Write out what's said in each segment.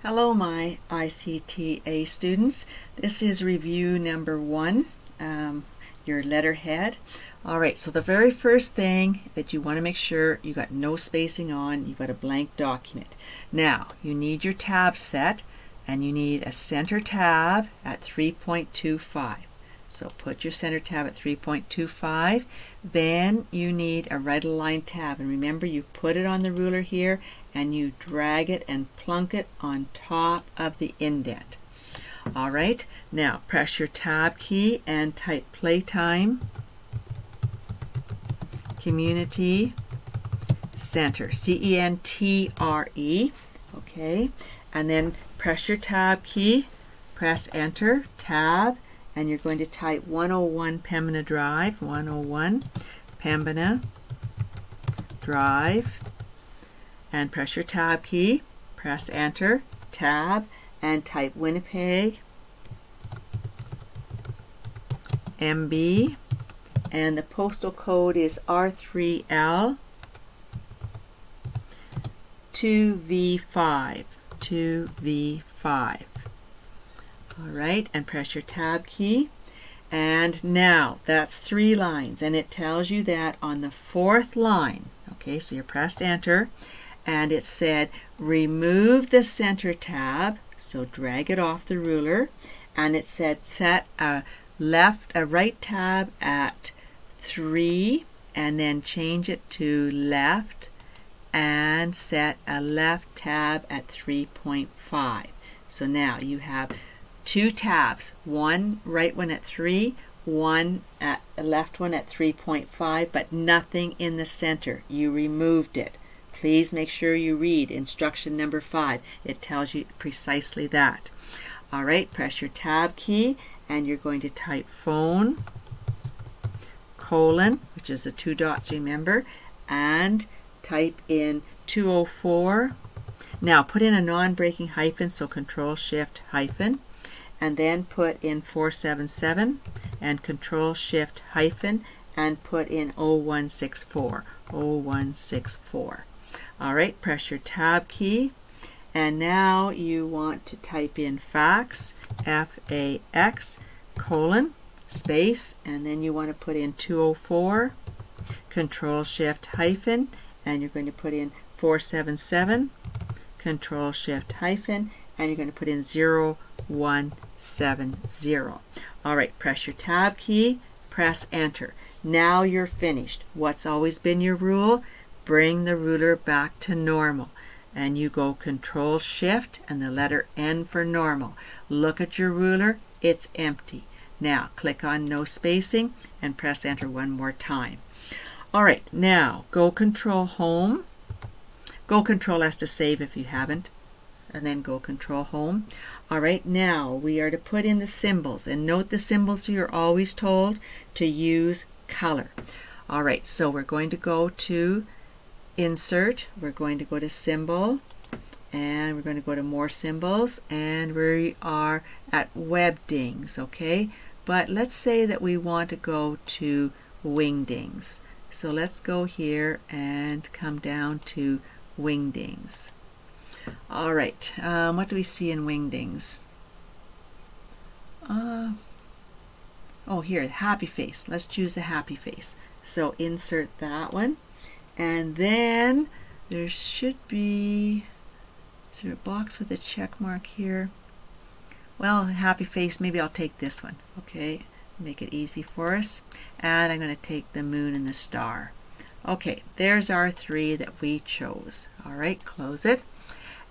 Hello my ICTA students. This is review number 1, your letterhead. Alright, so the very first thing that you want to make sure you got no spacing on, you've got a blank document. Now, you need your tab set and you need a center tab at 3.25. So put your center tab at 3.25. Then you need a right aligned tab, and remember you put it on the ruler here and you drag it and plunk it on top of the indent. Alright, now press your tab key and type Playtime Community Center, C-E-N-T-R-E, okay, and then press your tab key, press enter, tab, and you're going to type 101 Pembina Drive, 101 Pembina Drive, and press your tab key, press enter, tab, and type Winnipeg, MB, and the postal code is R3L 2V5, 2V5. Alright, and press your tab key. And now that's 3 lines, and it tells you that on the 4th line, okay, so you pressed enter, and it said remove the center tab, so drag it off the ruler, and it said set a right tab at 3 and then change it to left and set a left tab at 3.5. So now you have 2 tabs, one right one at 3, one at a left one at 3.5, but nothing in the center. You removed it. Please make sure you read instruction number 5. It tells you precisely that. Alright, press your tab key and you're going to type phone, colon, which is the 2 dots, remember, and type in 204. Now put in a non-breaking hyphen, so Control Shift hyphen, and then put in 477 and Control Shift hyphen and put in 0164, 0164. Alright, press your tab key, and now you want to type in fax, F-A-X, colon, space, and then you want to put in 204, Control Shift hyphen, and you're going to put in 477, Control Shift hyphen, and you're going to put in 0170. Alright, press your tab key, press enter. Now you're finished. What's always been your rule? Bring the ruler back to normal, and you go Control Shift and the letter N for normal. Look at your ruler, it's empty. Now click on no spacing and press enter one more time. Alright, now go Control Home, go Control S to save if you haven't, and then go Control Home. Alright, now we are to put in the symbols, and note the symbols you're always told to use color. Alright, so we're going to go to Insert, we're going to go to Symbol, and we're going to go to More Symbols, and we are at Webdings, okay? But let's say that we want to go to Wingdings. So let's go here and come down to Wingdings. Alright, what do we see in Wingdings? Oh, here, happy face. Let's choose the happy face. So insert that one. And then there should be, is there a box with a check mark here? Well, happy face, maybe I'll take this one. Okay, make it easy for us. And I'm going to take the moon and the star. Okay, there's our 3 that we chose. Alright, close it.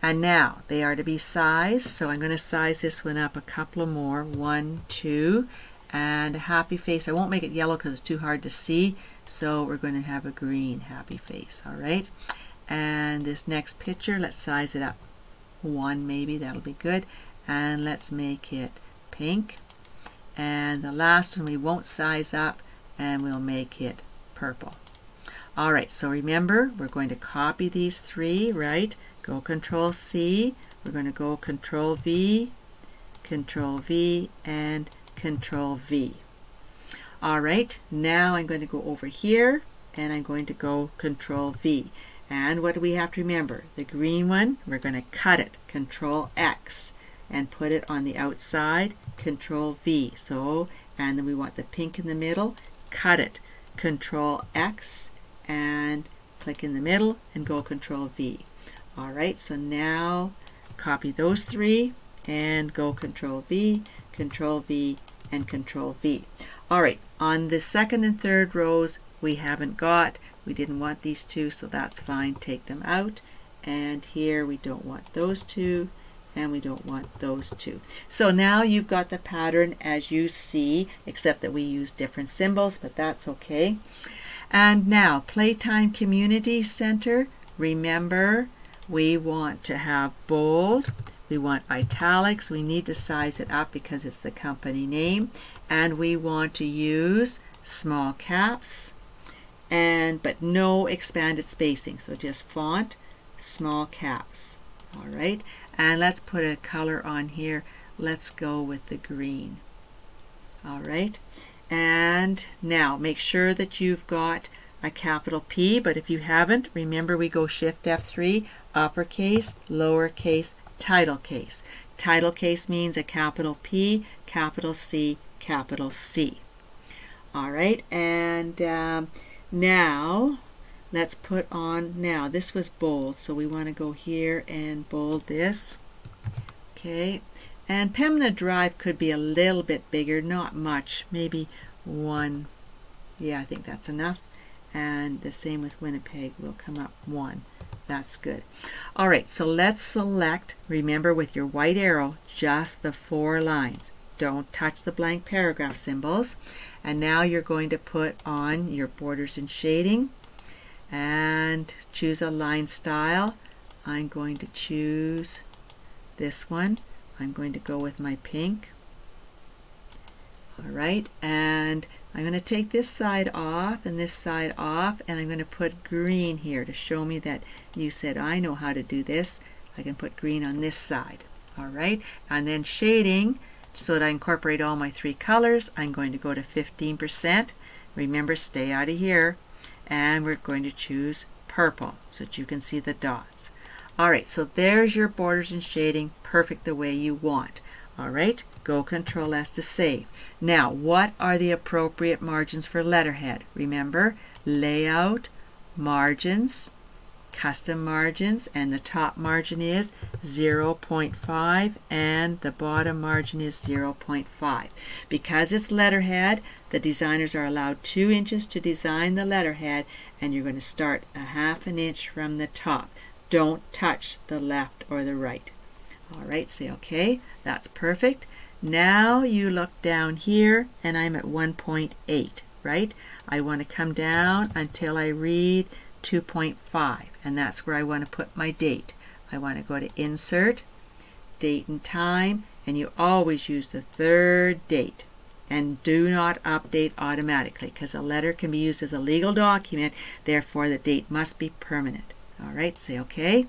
And now they are to be sized, so I'm going to size this one up a couple of more. 1, 2, and a happy face. I won't make it yellow because it's too hard to see, so we're going to have a green happy face. Alright, and this next picture, let's size it up. 1 maybe, that'll be good. And let's make it pink. And the last one we won't size up, and we'll make it purple. Alright, so remember, we're going to copy these 3, right? Go Control C, we're going to go Control V, and Control V. Alright, now I'm going to go over here, and I'm going to go Control V. And what do we have to remember? The green one, we're going to cut it, Control X, and put it on the outside, Control V. So, and then we want the pink in the middle, cut it, Control X, and click in the middle and go Control V. Alright, so now copy those three and go Control V, and Control V. Alright, on the second and third rows we didn't want these two, so that's fine, take them out. And here we don't want those two, and we don't want those two. So now you've got the pattern as you see, except that we use different symbols, but that's okay. And now, Playtime Community Center, remember, we want to have bold, we want italics, we need to size it up because it's the company name, and we want to use small caps, but no expanded spacing, so just font, small caps. Alright, and let's put a color on here. Let's go with the green. Alright, and now make sure that you've got a capital P, but if you haven't, remember we go Shift F3, uppercase, lowercase, title case. Title case means a capital P, capital C, capital C. Alright, and now let's put on, now this was bold, so we want to go here and bold this. Okay, and Pembina Drive could be a little bit bigger, not much, maybe one. Yeah, I think that's enough. And the same with Winnipeg, will come up one. That's good. Alright, so let's select, remember with your white arrow, just the 4 lines. Don't touch the blank paragraph symbols. And now you're going to put on your borders and shading and choose a line style. I'm going to choose this one. I'm going to go with my pink. Alright, and I'm going to take this side off and this side off, and I'm going to put green here to show me that you said I know how to do this. I can put green on this side. Alright, and then shading, so that I incorporate all my 3 colors, I'm going to go to 15%. Remember, stay out of here. And we're going to choose purple so that you can see the dots. Alright, so there's your borders and shading, perfect the way you want. Alright, go Control S to save. Now, what are the appropriate margins for letterhead? Remember, layout, margins, custom margins, and the top margin is 0.5 and the bottom margin is 0.5. Because it's letterhead, the designers are allowed 2 inches to design the letterhead, and you're going to start a 1/2 inch from the top. Don't touch the left or the right. Alright, say okay, that's perfect. Now you look down here and I'm at 1.8, right? I want to come down until I read 2.5, and that's where I want to put my date. I want to go to Insert, Date and Time, and you always use the 3rd date. And do not update automatically, because a letter can be used as a legal document, therefore the date must be permanent. Alright, say OK,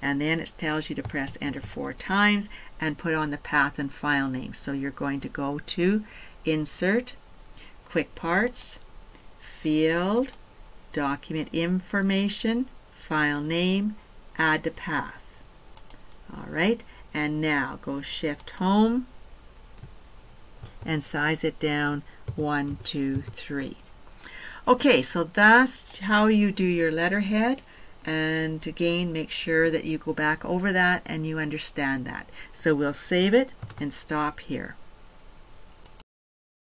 and then it tells you to press Enter 4 times and put on the path and file name. So you're going to go to Insert, Quick Parts, Field, Document Information, File Name, Add to Path. Alright, and now go Shift Home and size it down 1, 2, 3. Okay, so that's how you do your letterhead. And again, make sure that you go back over that and you understand that. So we'll save it and stop here.